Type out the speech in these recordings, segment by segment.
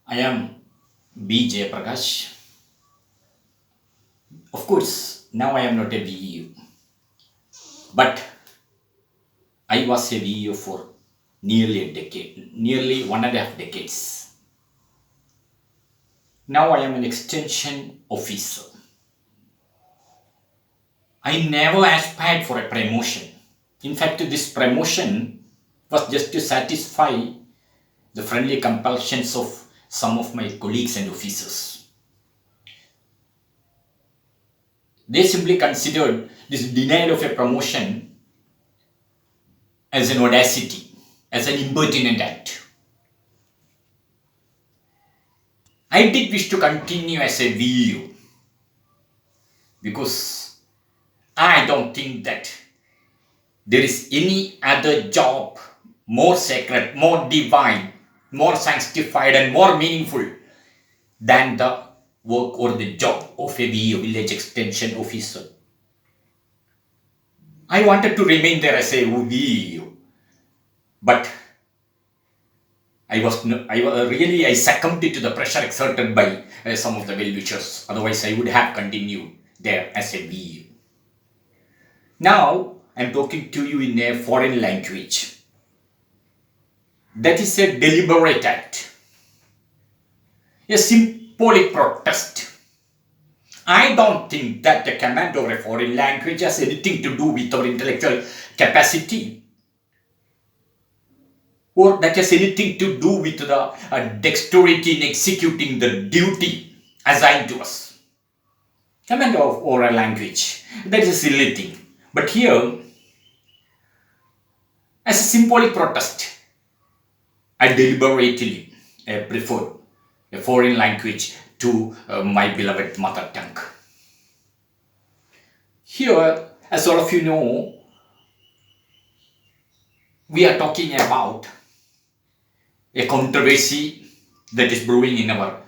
I am B. Prakash. Of course, now I am not a VEO, but I was a VEO for nearly a decade, nearly 1.5 decades. Now I am an extension officer. I never aspired for a promotion. In fact, this promotion was just to satisfy the friendly compulsions of some of my colleagues and officers. They simply considered this denial of a promotion as an audacity, as an impertinent act. I did wish to continue as a VEO because I don't think that there is any other job more sacred, more divine, more sanctified, and more meaningful than the work or the job of a VEO, village extension officer. I wanted to remain there as a VEO, but I succumbed to the pressure exerted by some of the well-wishers. Otherwise, I would have continued there as a VEO. Now, I'm talking to you in a foreign language. That is a deliberate act, a symbolic protest. I don't think that the command of a foreign language has anything to do with our intellectual capacity, or that has anything to do with the dexterity in executing the duty assigned to us. Command of oral language, that is a silly thing. But here, as a symbolic protest, I deliberately prefer a foreign language to my beloved mother tongue. Here, as all of you know, we are talking about a controversy that is brewing in our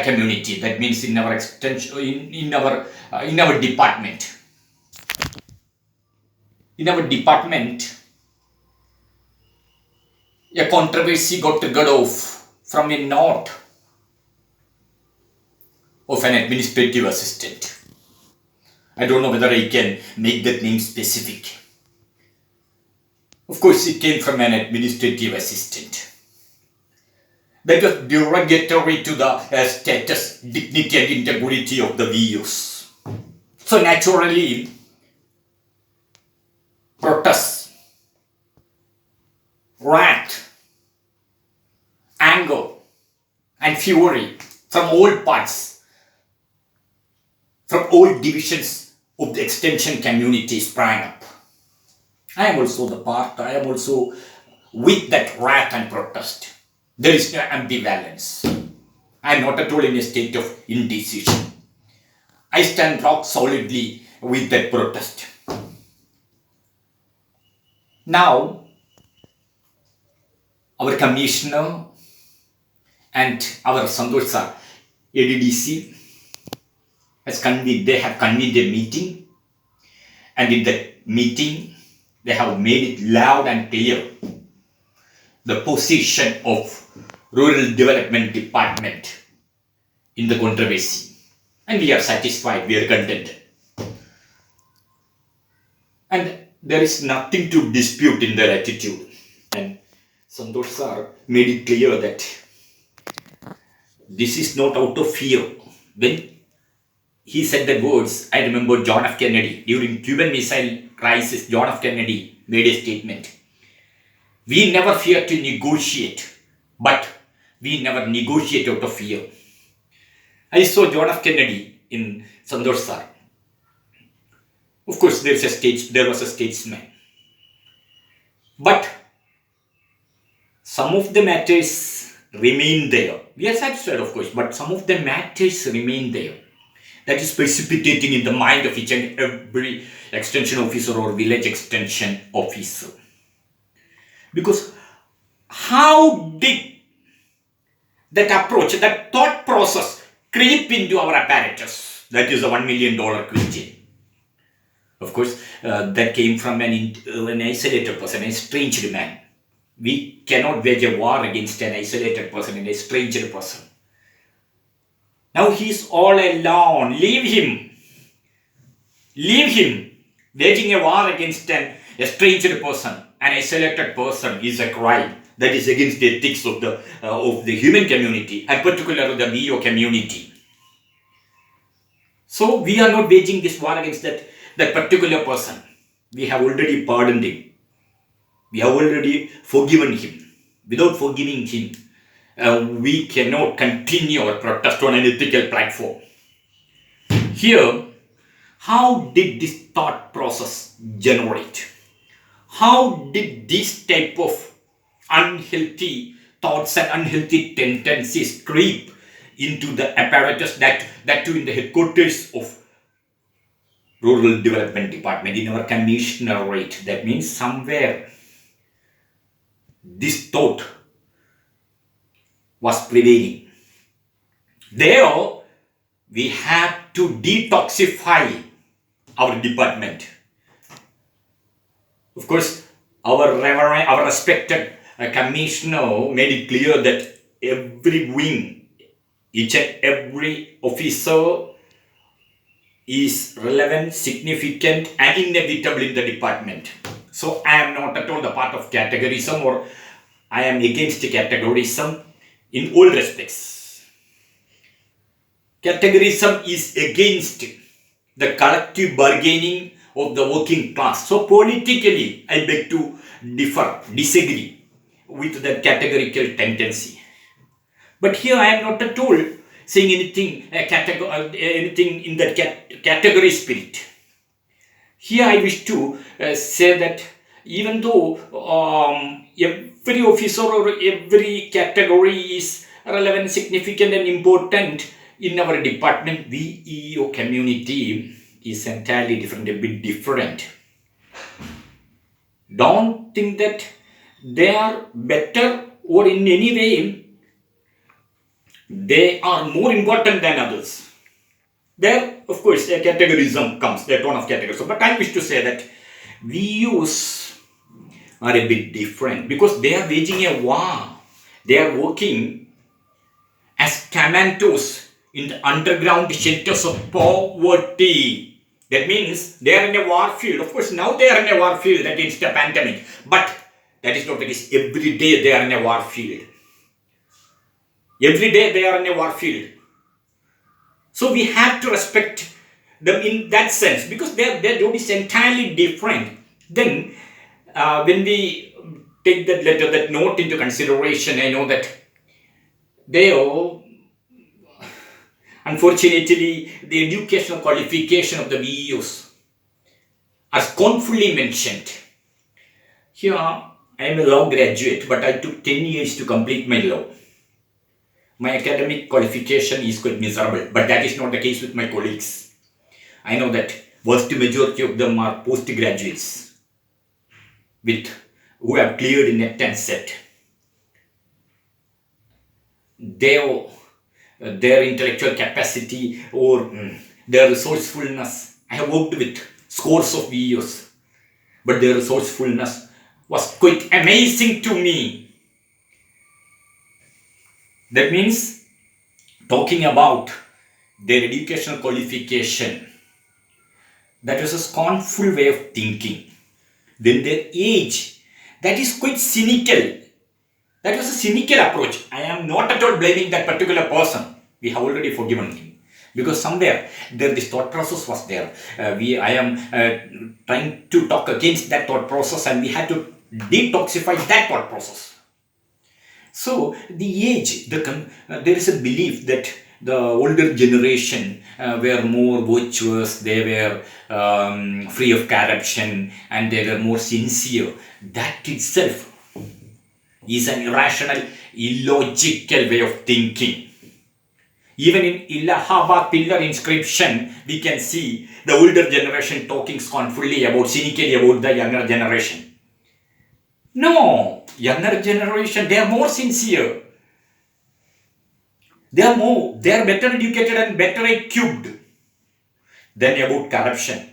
community. That means in our extension, in our department. In our department, a controversy got triggered off from a note of an administrative assistant. I don't know whether I can make that name specific. Of course, it came from an administrative assistant. That was derogatory to the status, dignity, and integrity of the VEOs. So naturally, protest, wrath, anger, and fury from all parts, from all divisions of the extension community sprang up. I am also the part, I am also with that wrath and protest. There is no ambivalence. I am not at all in a state of indecision. I stand rock solidly with that protest. Now, our commissioner and our Santosh sir, ADDC, they have convened a meeting, and in that meeting, they have made it loud and clear the position of Rural Development Department in the controversy. And we are satisfied, we are contented. And there is nothing to dispute in their attitude. And Santosh sir made it clear that this is not out of fear. When he said the words, I remember John F. Kennedy, during Cuban Missile Crisis, John F. Kennedy made a statement. We never fear to negotiate, but we never negotiate out of fear. I saw John F. Kennedy in Santosh sir. Of course, there was a statesman. But some of the matters remain there. We are satisfied, of course, but some of the matters remain there. That is precipitating in the mind of each and every extension officer or village extension officer. Because how did that approach, that thought process creep into our apparatus? That is a $1 million question. Of course, that came from an isolated person, a estranged man. We cannot wage a war against an isolated person, an estranged person. Now he's all alone. Leave him. Leave him. Waging a war against an estranged person, an isolated person, is a crime that is against the ethics of the human community, and particularly the VEO community. So we are not waging this war against that particular person. We have already pardoned him. We have already forgiven him. Without forgiving him, we cannot continue our protest on an ethical platform. Here, how did this thought process generate? How did this type of unhealthy thoughts and unhealthy tendencies creep into the apparatus that too in the headquarters of Rural Development Department in our commissionerate? That means somewhere this thought was prevailing. There, we have to detoxify our department. Of course, our respected commissioner made it clear that every wing, each and every officer is relevant, significant, and inevitable in the department. So I am not at all the part of categorism, or I am against categorism in all respects. Categorism is against the collective bargaining of the working class. So politically, I beg to disagree with that categorical tendency. But here I am not at all saying anything in that category spirit. Here I wish to say that even though every officer or every category is relevant, significant, and important in our department, VEO community is entirely different, a bit different. Don't think that they are better or in any way they are more important than others. There, of course, a categorism comes, that one of categorism. But I wish to say that VEOs are a bit different because they are waging a war. They are working as commandos in the underground shelters of poverty. That means they are in a war field. Of course, now they are in a war field against the pandemic. But that is not the case. Every day they are in a war field. Every day they are in a war field. So we have to respect them in that sense because their job is entirely different. Then when we take that letter, that note into consideration, I know that they all, unfortunately, the educational qualification of the VEOs are scornfully mentioned. Here, I am a law graduate, but I took 10 years to complete my law. My academic qualification is quite miserable, but that is not the case with my colleagues. I know that vast majority of them are postgraduates who have cleared net and set. Their intellectual capacity or their resourcefulness. I have worked with scores of VEOs, but their resourcefulness was quite amazing to me. That means talking about their educational qualification, that was a scornful way of thinking. Then their age, that is quite cynical. That was a cynical approach. I am not at all blaming that particular person. We have already forgiven him. Because somewhere this thought process was there. I am trying to talk against that thought process and we had to detoxify that thought process. So the age, there is a belief that the older generation were more virtuous, they were free of corruption and they were more sincere. That itself is an irrational, illogical way of thinking. Even in Allahabad pillar inscription, we can see the older generation talking scornfully cynically about the younger generation. No, younger generation, they are more sincere. They are better educated and better equipped than about corruption.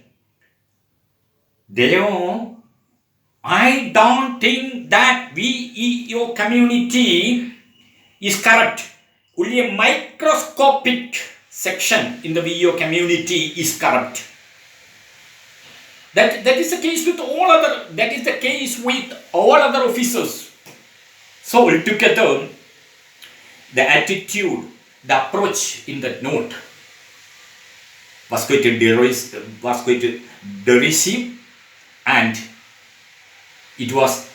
I don't think that VEO community is corrupt. Only a microscopic section in the VEO community is corrupt. That is the case with all other. That is the case with all other officers. So altogether, the attitude, the approach in that note was quite derisive, and it was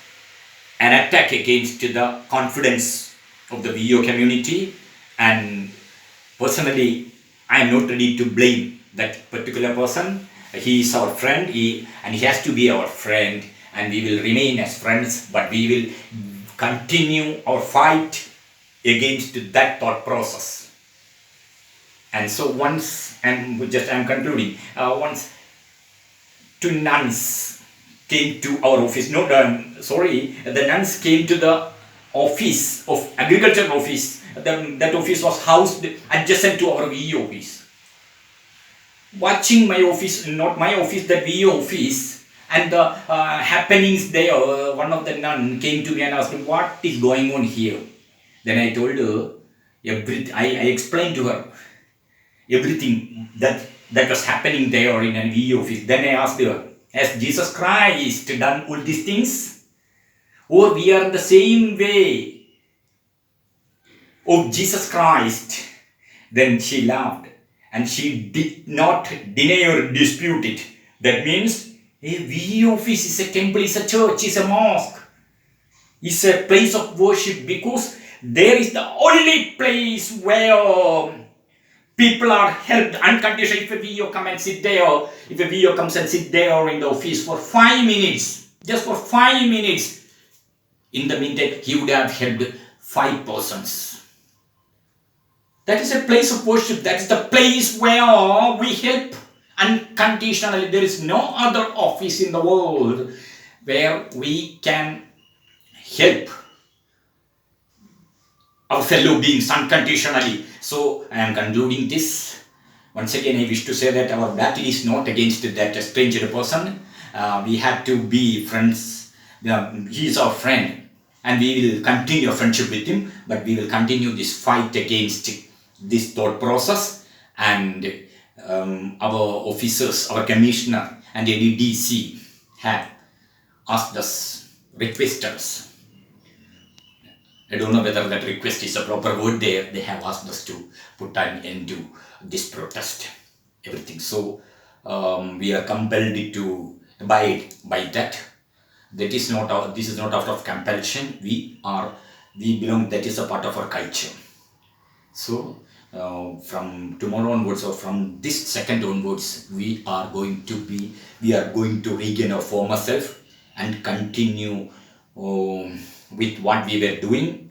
an attack against the confidence of the VEO community. And personally, I am not ready to blame that particular person. He is our friend, and he has to be our friend, and we will remain as friends, but we will continue our fight against that thought process. And so once, and I'm concluding, once two nuns came to our office, the nuns came to the office of agriculture office. That office was housed adjacent to our VE office. Watching my office, not my office, the VE office, and the happenings there, one of the nun came to me and asked, what is going on here? Then I told her, I explained to her everything that was happening there in an VE office. Then I asked her, has Jesus Christ done all these things? Or we are the same way of Jesus Christ? Then she laughed, and she did not deny or dispute it. That means a VE office is a temple, is a church, is a mosque, is a place of worship, because there is the only place where people are helped unconditionally. If a VEO come and sit there, if a VEO comes and sit there in the office for 5 minutes, just for 5 minutes, in the meantime, he would have helped 5 persons. That is a place of worship. That is the place where we help unconditionally. There is no other office in the world where we can help our fellow beings unconditionally. So I am concluding this. Once again, I wish to say that our battle is not against that stranger person. We have to be friends. He is our friend, and we will continue our friendship with him, but we will continue this fight against this thought process. And our officers, our commissioner and ADDC have asked us, requested us. I don't know whether that request is a proper word there. They have asked us to put an end to this protest, everything. So we are compelled to abide by that. This is not out of compulsion. We belong. That is a part of our culture. So from tomorrow onwards, or from this second onwards, we are going to regain our former self and continue with what we were doing,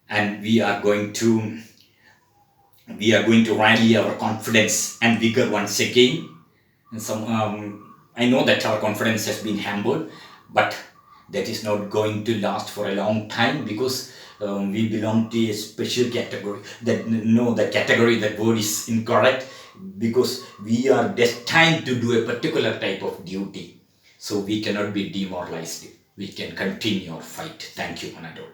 and we are going to rally our confidence and vigor once again. And I know that our confidence has been hampered, but that is not going to last for a long time, because we belong to a special category. That word is incorrect, because we are destined to do a particular type of duty. So we cannot be demoralized. We can continue our fight. Thank you, Anadol.